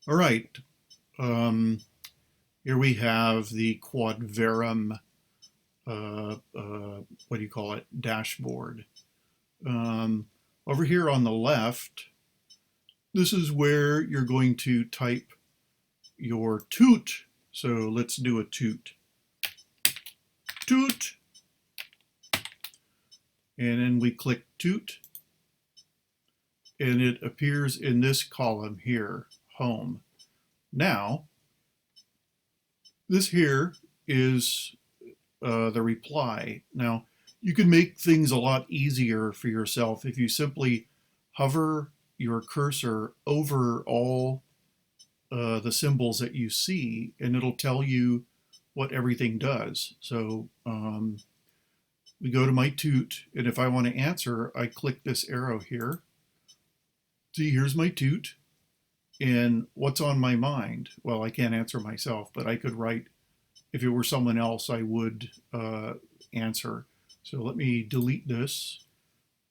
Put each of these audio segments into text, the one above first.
All right. Um, Here we have the Quodverum, what do you call it, dashboard. Um, Over here on the left, this is where you're going to type your toot. So let's do a toot. Toot. And then we click toot. And it appears in this column here, home. Now, this here is the reply. Now, you can make things a lot easier for yourself if you simply hover your cursor over all the symbols that you see, and it'll tell you what everything does. So we go to my toot, and if I want to answer, I click this arrow here. See, here's my toot. And what's on my mind? Well, I can't answer myself, but I could write, if it were someone else, I would answer. So let me delete this,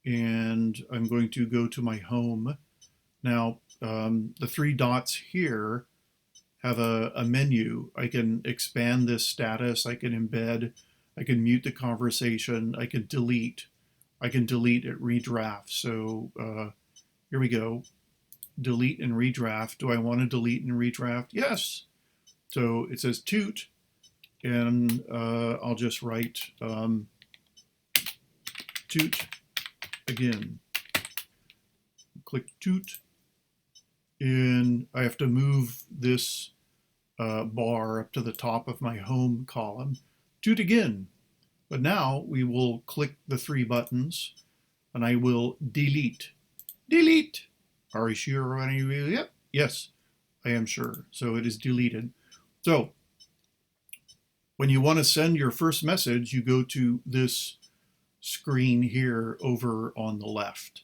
and I'm going to go to my home. Now, the three dots here have a menu. I can expand this status, I can embed, I can mute the conversation, I can delete it, redraft. So here we go, delete and redraft. Do I want to delete and redraft? Yes. So it says toot, and I'll just write toot again. Click toot, and I have to move this bar up to the top of my home column. Toot again. But now we will click the three buttons, and I will delete. Delete. Are you sure? Yep. Yes, I am sure. So it is deleted. So when you want to send your first message, you go to this screen here over on the left.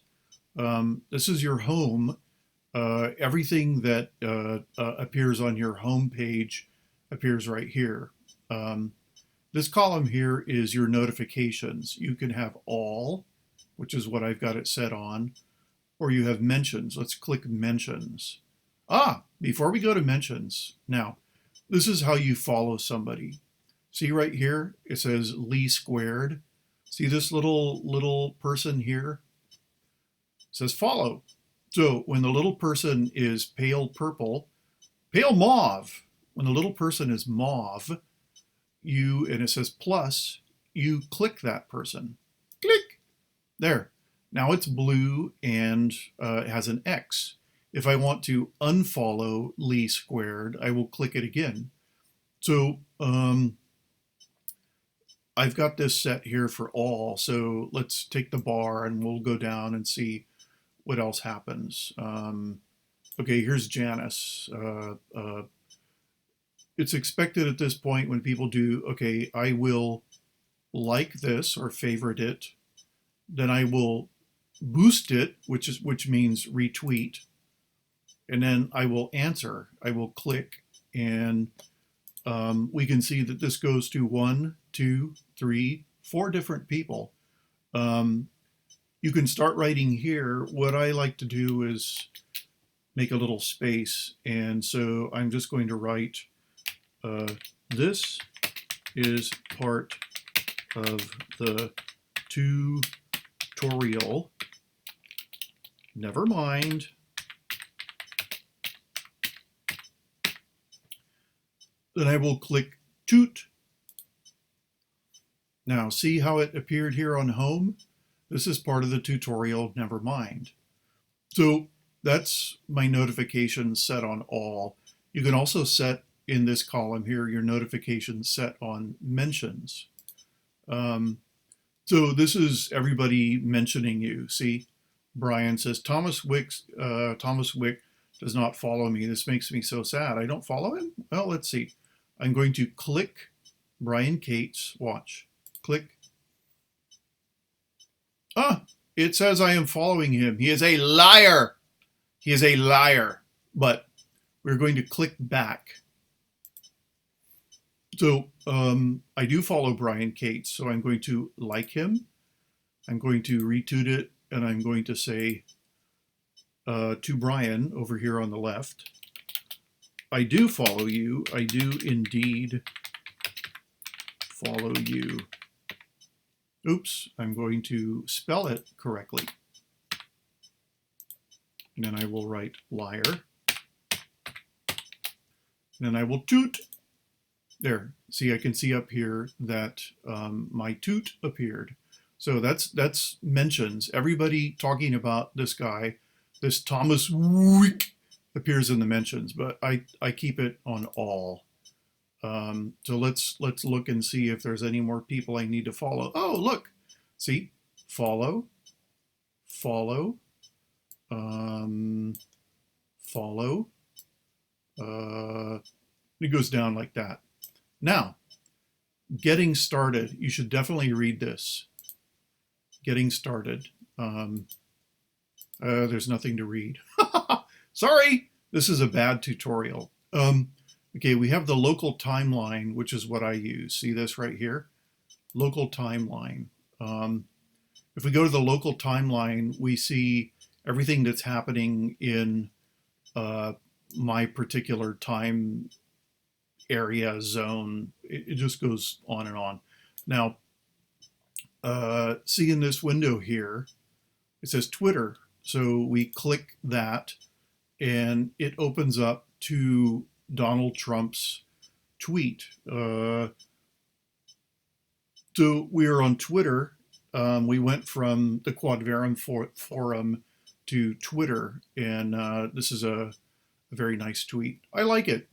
This is your home. Everything that appears on your home page appears right here. This column here is your notifications. You can have all, which is what I've got it set on, or you have mentions. Let's click mentions. Before we go to mentions, now, this is how you follow somebody. See right here, it says Lee squared. See this little person here? It says follow. So when the little person is pale purple, pale mauve, when the little person is mauve, and it says plus, you click that person. Click. There. Now it's blue and it has an X. If I want to unfollow Lee squared, I will click it again. So I've got this set here for all. So let's take the bar and we'll go down and see what else happens. Okay, here's Janice. It's expected at this point when people do, okay, I will like this or favorite it, then I will boost it, which means retweet, and then I will answer. I will click, and we can see that this goes to 1, 2, 3, 4 different people. You can start writing here. What I like to do is make a little space, and so I'm just going to write, this is part of the tutorial. Never mind. Then I will click toot. Now see how it appeared here on home? This is part of the tutorial, never mind. So that's my notifications set on all. You can also set in this column here your notifications set on mentions. So this is everybody mentioning you. See, Brian says, Thomas Wick does not follow me. This makes me so sad. I don't follow him? Well, let's see. I'm going to click Brian Cates. Watch. Click. It says I am following him. He is a liar. He is a liar. But we're going to click back. So I do follow Brian Cates, so I'm going to like him. I'm going to retweet it, and I'm going to say to Brian over here on the left, I do follow you. I do indeed follow you. Oops, I'm going to spell it correctly. And then I will write liar. And then I will toot. There, see, I can see up here that my toot appeared. So that's mentions. Everybody talking about this guy, this Thomas Wick, appears in the mentions, but I keep it on all. So let's look and see if there's any more people I need to follow. Oh, look, see, follow, follow, follow. It goes down like that. Now, getting started. You should definitely read this. Getting started. There's nothing to read. Sorry, this is a bad tutorial. Okay, we have the local timeline, which is what I use. See this right here? Local timeline. If we go to the local timeline, we see everything that's happening in my particular time area zone. It just goes on and on. Now, see in this window here, it says Twitter. So we click that and it opens up to Donald Trump's tweet. So we are on Twitter. We went from the Quodverum forum to Twitter, and this is a very nice tweet. I like it.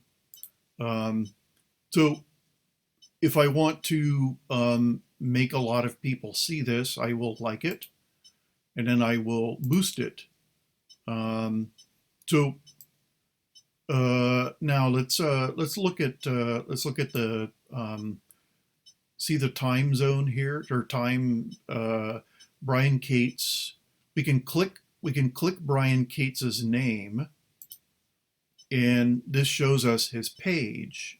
So if I want to make a lot of people see this, I will like it, and then I will boost it. So now let's look at the see the time zone here, or time. Brian Cates. We can click Brian Cates's name, and this shows us his page.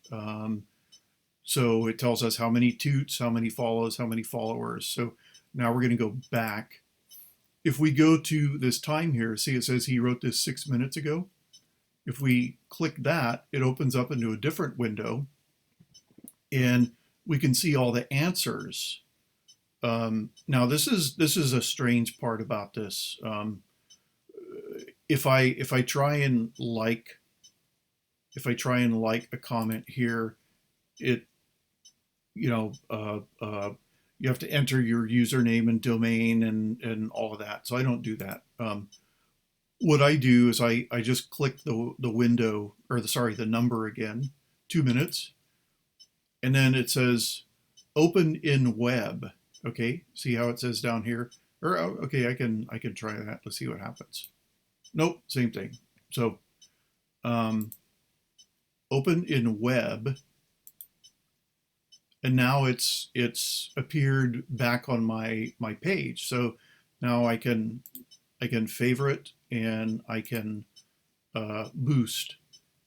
So it tells us how many toots, how many follows, how many followers. So now we're going to go back. If we go to this time here, see it says he wrote this 6 minutes ago. If we click that, it opens up into a different window, and we can see all the answers. Now this is a strange part about this. If I try and like a comment here, it you have to enter your username and domain and all of that. So I don't do that. What I do is I just click the window, or the number again, 2 minutes, and then it says open in web. Okay, see how it says down here? Or okay, I can try that. Let's see what happens. Nope, same thing. So open in web, and now it's appeared back on my page. So now I can favorite, and I can boost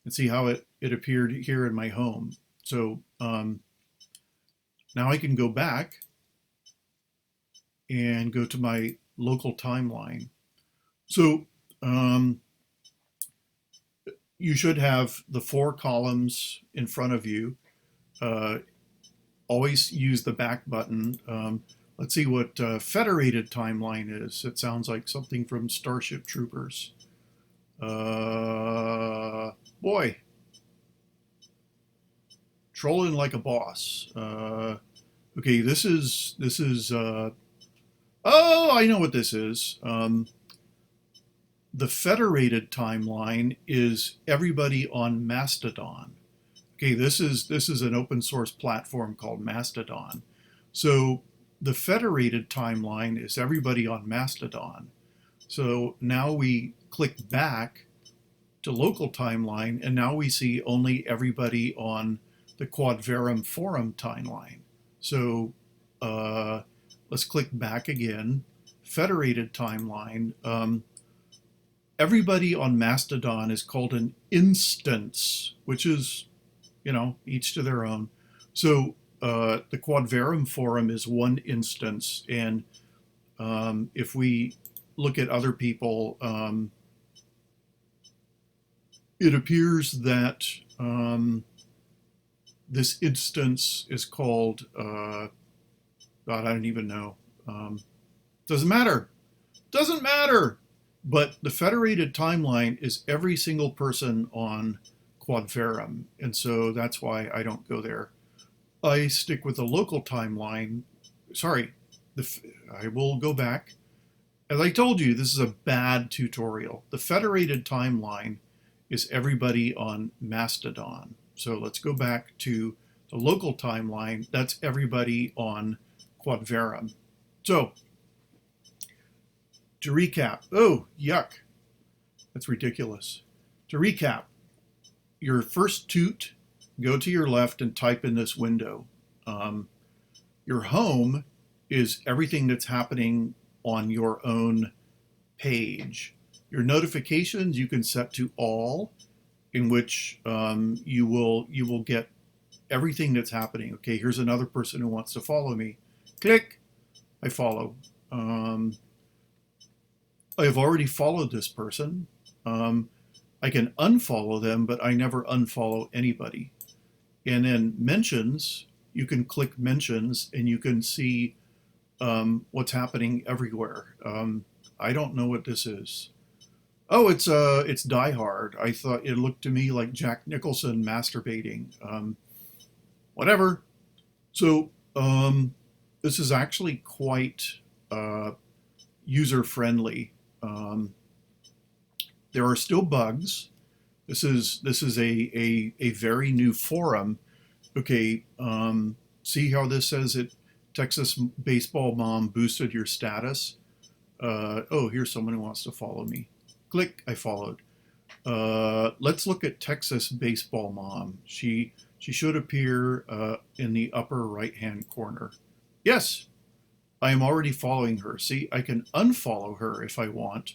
and see how it appeared here in my home. So now I can go back and go to my local timeline. So you should have the 4 columns in front of you. Always use the back button. Let's see what federated timeline is. It sounds like something from Starship Troopers. Boy, trolling like a boss. Okay, this is oh, I know what this is. The federated timeline is everybody on Mastodon. Okay, this is an open source platform called Mastodon. So the federated timeline is everybody on Mastodon. So now we click back to local timeline, and now we see only everybody on the Quodverum forum timeline. So let's click back again. Federated timeline. Everybody on Mastodon is called an instance, which is, each to their own. So the Quodverum forum is one instance, and if we look at other people, it appears that this instance is called, God, I don't even know. Doesn't matter. Doesn't matter. But the federated timeline is every single person on Quodverum. And so that's why I don't go there. I stick with the local timeline. Sorry, I will go back. As I told you, this is a bad tutorial. The federated timeline is everybody on Mastodon. So let's go back to the local timeline. That's everybody on Quodverum. So to recap, oh, yuck. That's ridiculous. To recap, your first toot, go to your left and type in this window. Your home is everything that's happening on your own page. Your notifications you can set to all, in which you will get everything that's happening. Okay, here's another person who wants to follow me. Click, I follow. I have already followed this person. I can unfollow them, but I never unfollow anybody. And then mentions, you can click mentions and you can see what's happening everywhere. I don't know what this is. Oh, it's Die Hard. I thought it looked to me like Jack Nicholson masturbating. Whatever. So this is actually quite user friendly. There are still bugs. This is a very new forum. Okay, see how this says it? Texas baseball mom boosted your status. Oh, here's someone who wants to follow me. Click, I followed. Let's look at Texas baseball mom. She should appear in the upper right-hand corner. Yes, I am already following her. See, I can unfollow her if I want,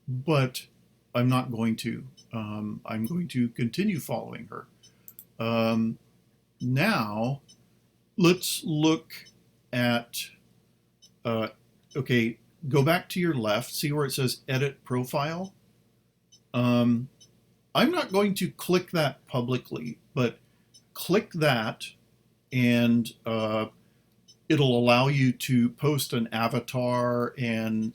but I'm not going to. I'm going to continue following her. Now, let's look at, okay, go back to your left, see where it says edit profile. I'm not going to click that publicly, but click that and it'll allow you to post an avatar and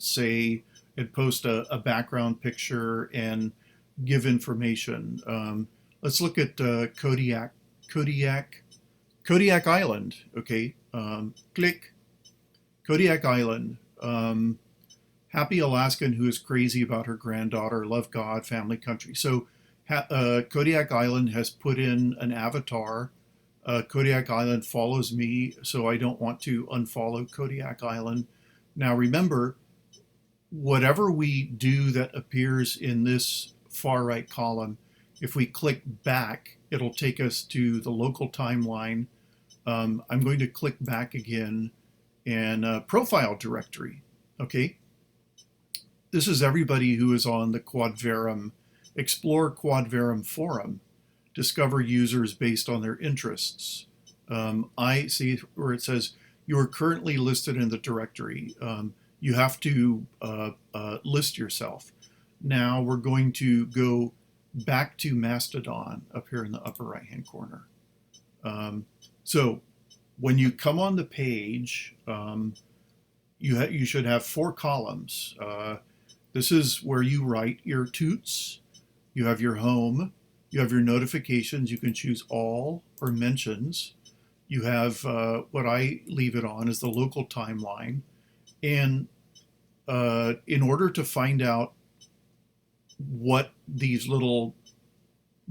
post a background picture and give information. Let's look at Kodiak Island. Okay, click Kodiak Island. Happy Alaskan who is crazy about her granddaughter, love God, family, country. So Kodiak Island has put in an avatar. Kodiak Island follows me, so I don't want to unfollow Kodiak Island. Now remember, whatever we do that appears in this far right column, if we click back, it'll take us to the local timeline. I'm going to click back again and profile directory. Okay. This is everybody who is on the Quodverum, Explore Quodverum forum. Discover users based on their interests. I see where it says you are currently listed in the directory. You have to list yourself. Now we're going to go back to Mastodon up here in the upper right hand corner. So when you come on the page, you should have 4 columns. This is where you write your toots. You have your home. You have your notifications. You can choose all or mentions. You have what I leave it on is the local timeline. And in order to find out what these little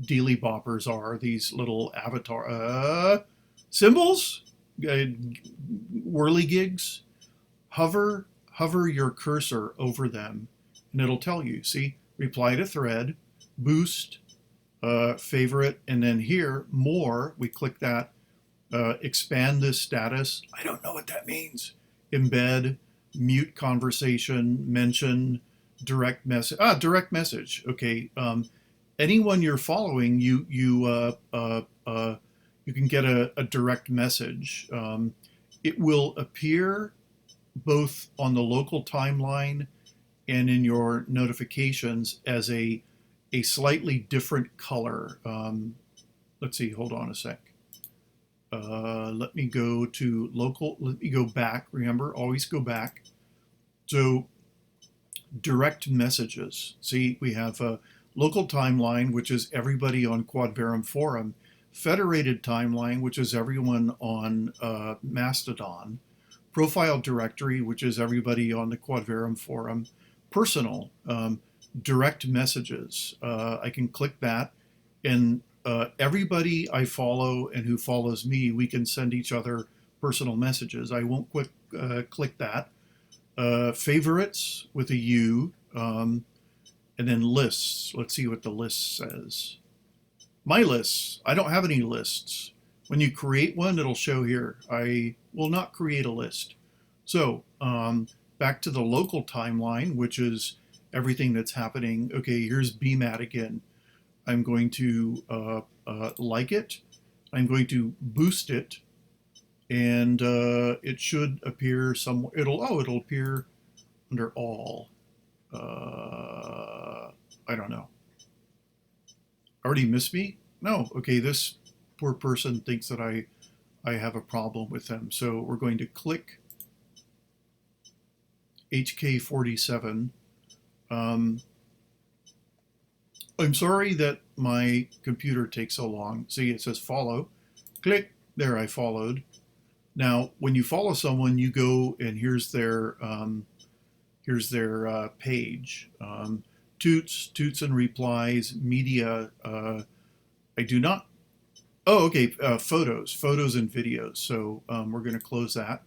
dealy boppers are, these little avatar symbols, whirligigs, hover your cursor over them and it'll tell you. See, reply to thread, boost, favorite, and then here, more, we click that, expand this status. I don't know what that means. Embed, mute conversation, mention, direct message. Direct message. Okay. Anyone you're following, you can get a direct message. It will appear both on the local timeline and in your notifications as a a slightly different color. Let's see, hold on a sec. Let me go to local, let me go back. Remember, always go back. So direct messages. See, we have a local timeline, which is everybody on Quodverum forum, federated timeline, which is everyone on Mastodon, profile directory, which is everybody on the Quodverum forum, personal, direct messages. I can click that, and everybody I follow and who follows me, we can send each other personal messages. I won't click that. Favorites with a U, and then lists. Let's see what the list says. My lists. I don't have any lists. When you create one, it'll show here. I will not create a list. So back to the local timeline, which is everything that's happening. Okay, here's BMAT again. I'm going to like it. I'm going to boost it. And it should appear somewhere. It'll appear under all. I don't know. Already missed me? No. Okay, this poor person thinks that I have a problem with them. So we're going to click HK47. I'm sorry that my computer takes so long. See, it says follow. Click. There, I followed. Now, when you follow someone, you go and here's their page. Toots and replies, media. I do not. Oh, okay. Photos and videos. So we're going to close that.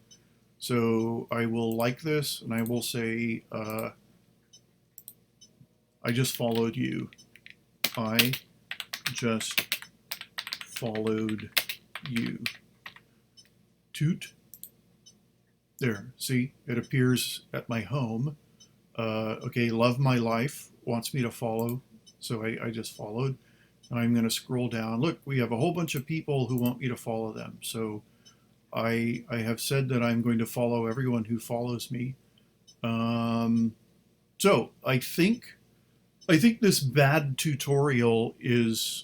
So I will like this, and I will say, I just followed you. I just followed you. Toot. There, see, it appears at my home. Okay, love my life, wants me to follow, so I just followed. I'm going to scroll down. Look, we have a whole bunch of people who want me to follow them. So I have said that I'm going to follow everyone who follows me. So I think this bad tutorial is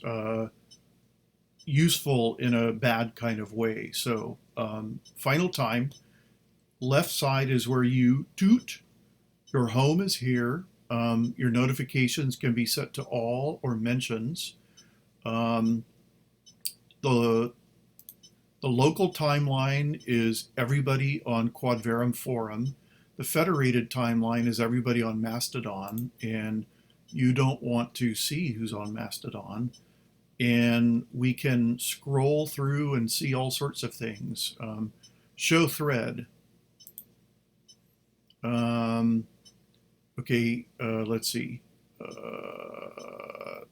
useful in a bad kind of way. So final time, left side is where you toot. Your home is here. Your notifications can be set to all or mentions. The local timeline is everybody on Quodverum forum. The federated timeline is everybody on Mastodon, and you don't want to see who's on Mastodon. And we can scroll through and see all sorts of things. Show thread. Okay, let's see.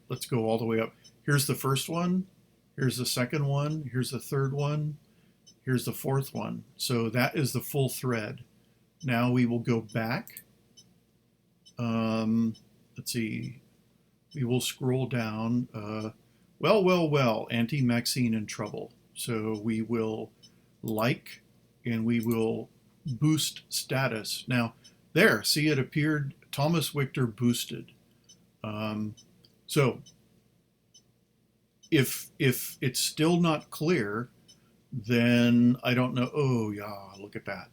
Let's go all the way up. Here's the first one. Here's the second one. Here's the third one. Here's the fourth one. So that is the full thread. Now we will go back. Let's see. We will scroll down. Well, anti-Maxine in trouble. So we will like, and we will boost status. Now, there, see, it appeared Thomas Victor boosted. So if it's still not clear, then I don't know. Oh yeah, look at that.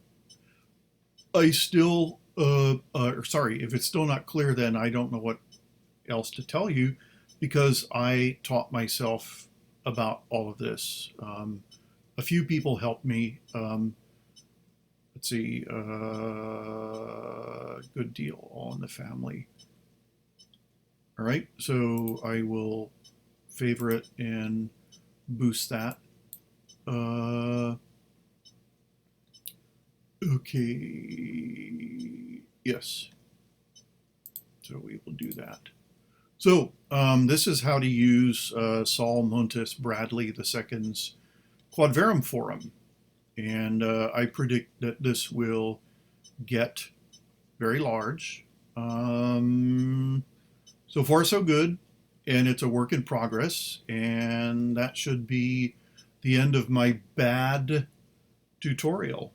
I still, sorry, if it's still not clear, then I don't know what else to tell you, because I taught myself about all of this. A few people helped me. Let's see, good deal, all in the family. All right, so I will favorite and boost that. Okay, yes. So we will do that. So this is how to use Saul Montes-Bradley II's Quodverum forum. And I predict that this will get very large. So far, so good. And it's a work in progress. And that should be the end of my bad tutorial.